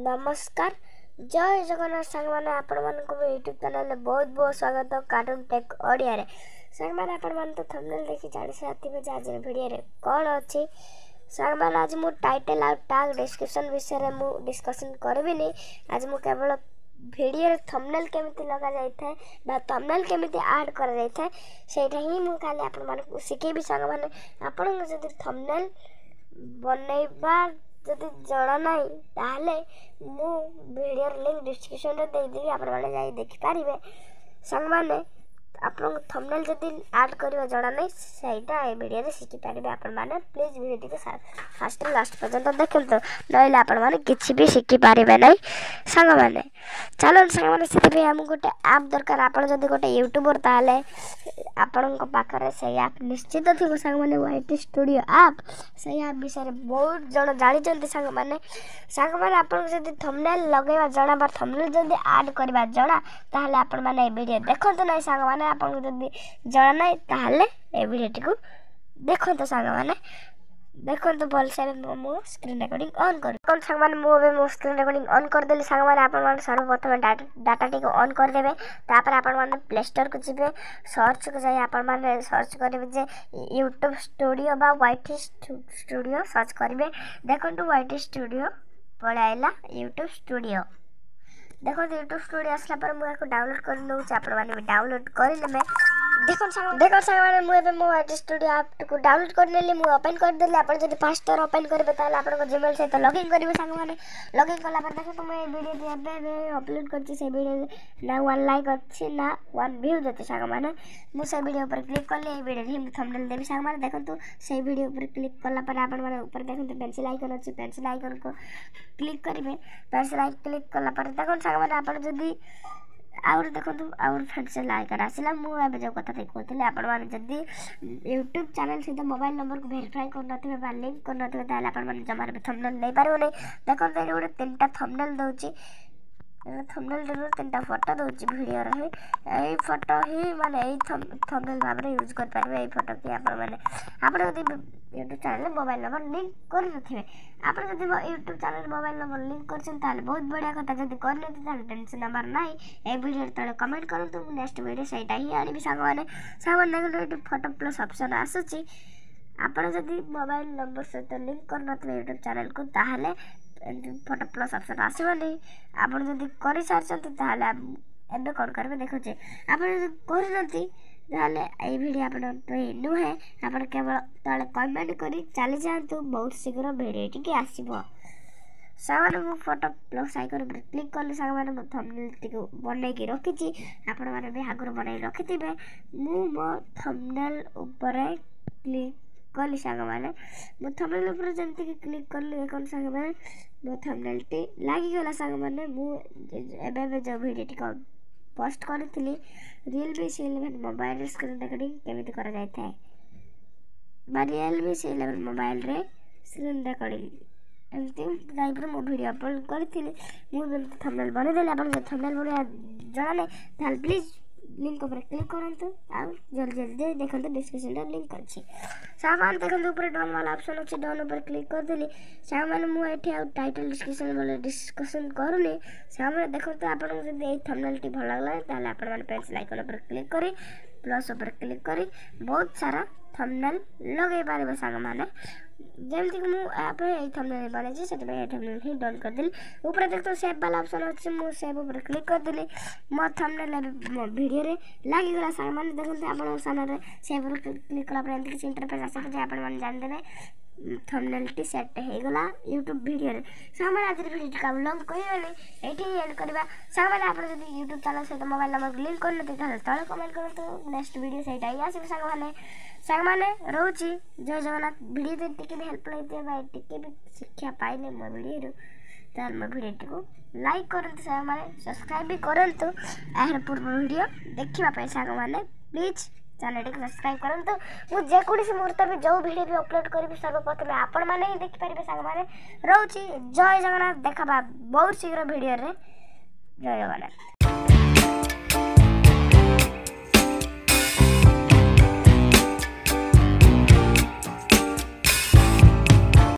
नमस्कार जय जगन्नाथ सांग मैंने आपण मानक यूट्यूब चैनल बहुत बहुत स्वागत कार्टून टेक ओडिया रे सांग मैंने आपण मान तो थंबनेल देखि जानि साथिबे जे आज वीडियो रे कोन अछि सांग मैंने आज मु टाइटल आ टैग डिस्क्रिप्शन विषय रे मु डिस्कशन करबिनी। आज मु केवल वीडियो रे थंबनेल केमिति लगा जाय थाए बा थंबनेल केमिति ऐड कर जाय थाए सेटा ही मु खाली आपण मानक सिखेबी। सांग मैंने आपण जदि थंबनेल बनैबा जदि जड़ा नहीं ताहले मु वीडियो लिंक डिस्क्रिप्शन रे दे देबी, आपण माने जाई देखि पारिबे। संग माने आपण थंबनेल जदि ऐड करबा जड़ा नहीं सेटा ए वीडियो रे सिखि पारिबे। आपण माने प्लीज वीडियो को फर्स्ट लास्ट पर्यंत देखंतो नइले आपण माने किछि भी सिखि पारिबे नहीं। संग माने चलो संग माने सिखबे हम गोटे ऐप दरकार। आपण जदि गोटे यूट्यूबर ताहले आपण को पाखरे से ऐप निश्चित थिबो। संग माने वाईटी स्टूडियो ऐप से ऐप विषय बहुत जण जानि चंती। संग माने आपण जदि थंबनेल लगेबा जणा बा थंबनेल जदि ऐड करबा जणा ताहले आपण माने ए वीडियो देखंतो नहीं। संग माने आपण जदि जणा नहीं ताहले ए वीडियो को देखंतो। संग माने देखंतो भल से मो स्क्रीन रिकॉर्डिंग ऑन कर कोन संग माने मो स्क्रीन रिकॉर्डिंग ऑन कर देली। संग माने आपण माने सर्वप्रथम डाटा टी को ऑन कर देबे। तापर आपण माने प्ले स्टोर को जिबे सर्च को जाय आपण माने सर्च करबे जे यूट्यूब स्टूडियो बा वाईटी स्टूडियो सर्च करबे। देखंतो वाईटी स्टूडियो पळाइला यूट्यूब स्टूडियो देखो यूट्यूब स्टूडियो आसला पर मु याको डाउनलोड कर नउ छ। आपण माने डाउनलोड कर लेबे। देखो संग माने मु एबे मो वाईटी स्टूडियो ऐप को डाउनलोड कर लेली मु ओपन कर देली। आपण जदि फास्ट स्टोर ओपन करबे ताले आपण को जीमेल से तो लॉगिन करिवे। संग माने लॉगिन करला पर देखो तुम ए वीडियो जे एबे अपलोड करछि से वीडियो ना 1 लाइक अछि ना 1 व्यू जति। संग माने मु से वीडियो पर क्लिक करले ए वीडियो रे थंबनेल देबी। संग माने देखंतु से वीडियो पर क्लिक करला पर आपण माने ऊपर देखंतु पेंसिल आइकन अछि, पेंसिल आइकन को क्लिक करिवे। पेंसिल आइकन क्लिक करला पर देखंतु संग माने आपण जदि और देखंतु और पेंसिल आइकन आसिला। मु एबे जो कथा कहतले आपण माने जदि यूट्यूब चैनल से मोबाइल नंबर को वेरीफाई कर नथिबे बा लिंक कर नथिबे ताले आपण माने जमार थंबनेल नै पारिबो नै। देखंतु ए गोटे तीनटा थंबनेल दोछि थंबनेल दे तीनटा फोटो दोछि वीडियो रे एई फोटो ही माने एई थंबनेल भाबरे यूज कर पारिबे। एई फोटो के आपण माने आपण जदि YouTube channel mobile number link कर नथिबे आपण जदि YouTube channel mobile number link करछन ताले बहुत बढ़िया कथा। जदि कर नथि ताले टेंशन नंबर नाही ए वीडियो तळे कमेंट करंतु नेक्स्ट वीडियो सेटा ही आनिबी। सांग माने देखो फोटो प्लस ऑप्शन आसुची आपण जदि मोबाइल नंबर सहित लिंक कर नथिबे यूट्यूब चैनल को ताहले फोटो प्लस ऑप्शन आसीबो नै। आपण जदि करि सारछन ताहले एबे कोन करबे देखो जे आपण जदि कर नथि ताहले ए वीडियो आपण पे नुहे आपण केवल तळे कमेंट करी चली जांतु बहुत शीघ्र वीडियो टिके आसीबो। सामान मु फोटो प्लस आइकन पर क्लिक करले सांग माने मो थंबनेल टिको बनै के रखिछि। आपण माने बे आगर बनै रखिथिबे मु मो थंबनेल ऊपर क्लिक करली। सांग माने मो थंबनेल ऊपर जंती के क्लिक करले कोन सांग माने मो थंबनेल टी लागी गेला। सांग माने मु एबे जो वीडियो टिको पोस्ट करथिली Realme C11 mobile screen recording केमिति करा जाय थाए बा Realme C11 मोबाइल रे स्क्रीन रिकॉर्डिंग एमती टाइप रे मो वीडियो अपलोड करथिली। मु थंबनेल बनै देले। आपण जे थंबनेल बनै जणा नै ताल प्लीज लिंक पर क्लिक करंतु आ जल्दी जल्दी देखंतु डिस्क्रिप्शन रे लिंक अछि। सामान देखंतु ऊपर डन वाला ऑप्शन अछि डन ऊपर क्लिक कर देली। सामान मु एठी आ टाइटल डिस्क्रिप्शन वाला डिस्कशन करले। सामान देखंतु आपण जदि ए थंबनेल टी भल लागला ताले आपण माने पेंसिल आइकन पर क्लिक करी प्लस ऊपर क्लिक करी बहुत सारा थंबनेल लगे पारिबे। सांग माने जेमति मु आप ए थंबनेल बनै छै सेट ए थंबनेल ही डन कर देली। ऊपर देखतो सेव वाला ऑप्शन अछि मु सेव ऊपर क्लिक कर देली। मो थंबनेल मो वीडियो रे लागी गेला। सांग माने देखंतु आपण सामने सेव ऊपर क्लिक कला पर एंती इंटरफेस आसे जे आपण माने जान देबे थंबनेल टी सेट हे गेला यूट्यूब वीडियो रे। सांग माने आज वीडियो का लॉन्ग कहिबे एठी एड करबा। सांग माने आपण जदि यूट्यूब चैनल से मोबाइल नंबर लिंक कर नथि ताले तळे कमेंट करतो नेक्स्ट वीडियो सेटा ही आसे। सांग माने रहउची जय जगन्नाथ। वीडियो दे टिके भी हेल्प लैते भाई टिके भी शिक्षा पाइले मो वीडियो रो तार मो वीडियो को लाइक करंतु। सांग माने सब्सक्राइब भी करंतु आहर पूर्व वीडियो देखिबा पय। सांग माने प्लीज चैनल को सब्सक्राइब करंतु। मु जे कोडी मुहूर्त भी जो वीडियो भी अपलोड करबी सर्वप्रथम आपण माने ही देखि परिबे। सांग माने रहउची जय जगन्नाथ। देखबा बहुत शीघ्र वीडियो रे। जय जगन्नाथ।